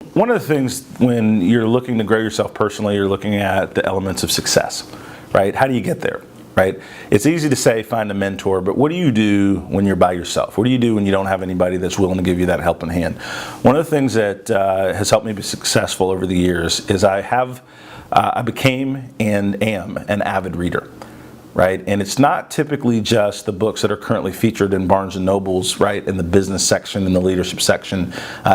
One of the things when you're looking to grow yourself personally, you're looking at the elements of success, right? How do you get there, right? It's easy to say find a mentor, but what do you do when you're by yourself? What do you do when you don't have anybody that's willing to give you that helping hand? One of the things that has helped me be successful over the years is I became and am an avid reader. Right? And it's not typically just the books that are currently featured in Barnes & Noble's, right, in the business section, in the leadership section,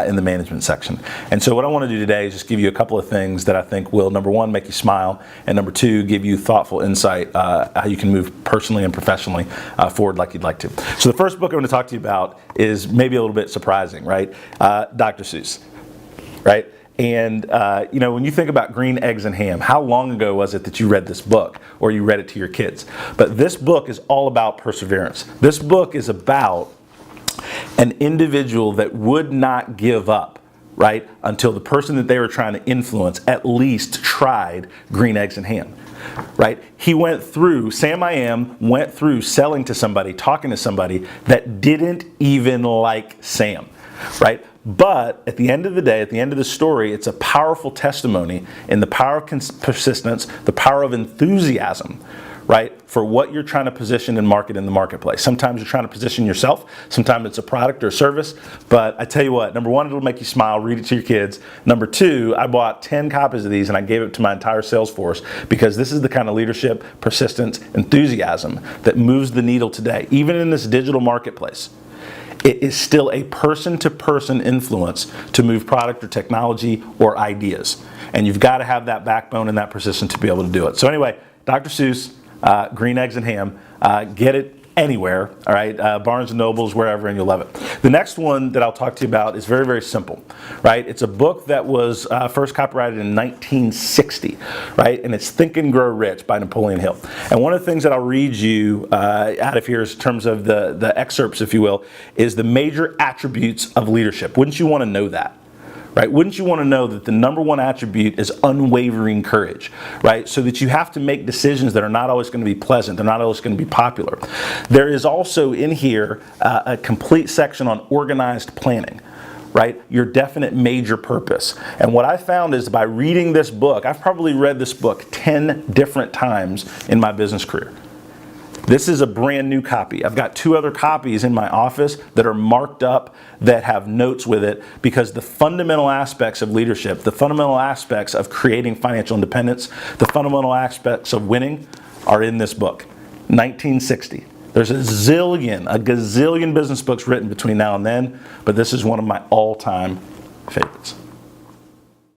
in the management section. And so what I want to do today is just give you a couple of things that I think will, number one, make you smile, and number two, give you thoughtful insight how you can move personally and professionally forward like you'd like to. So the first book I'm going to talk to you about is maybe a little bit surprising, right? Dr. Seuss, right? And when you think about Green Eggs and Ham, how long ago was it that you read this book or you read it to your kids? But this book is all about perseverance. This book is about an individual that would not give up, right, until the person that they were trying to influence at least tried Green Eggs and Ham. Right? He went through, Sam I Am went through selling to somebody, talking to somebody that didn't even like Sam. Right? But at the end of the day, at the end of the story, it's a powerful testimony in the power of persistence, the power of enthusiasm, right, for what you're trying to position and market in the marketplace. Sometimes you're trying to position yourself, sometimes it's a product or a service, but I tell you what, number one, it'll make you smile, read it to your kids. Number two, I bought 10 copies of these and I gave it to my entire sales force because this is the kind of leadership, persistence, enthusiasm that moves the needle today, even in this digital marketplace. It is still a person-to-person influence to move product or technology or ideas. And you've got to have that backbone and that persistence to be able to do it. So anyway, Dr. Seuss, Green Eggs and Ham, get it anywhere, all right? Barnes & Noble's, wherever, and you'll love it. The next one that I'll talk to you about is very, very simple, right? It's a book that was first copyrighted in 1960, right? And it's Think and Grow Rich by Napoleon Hill. And one of the things that I'll read you out of here in terms of the excerpts, if you will, is the major attributes of leadership. Wouldn't you want to know that? Right? Wouldn't you want to know that the number one attribute is unwavering courage, right? So that you have to make decisions that are not always going to be pleasant, they're not always going to be popular. There is also in here a complete section on organized planning, right? Your definite major purpose. And what I found is by reading this book, I've probably read this book 10 different times in my business career. This is a brand new copy. I've got 2 other copies in my office that are marked up that have notes with it because the fundamental aspects of leadership, the fundamental aspects of creating financial independence, the fundamental aspects of winning are in this book. 1960. There's a gazillion business books written between now and then, but this is one of my all-time favorites.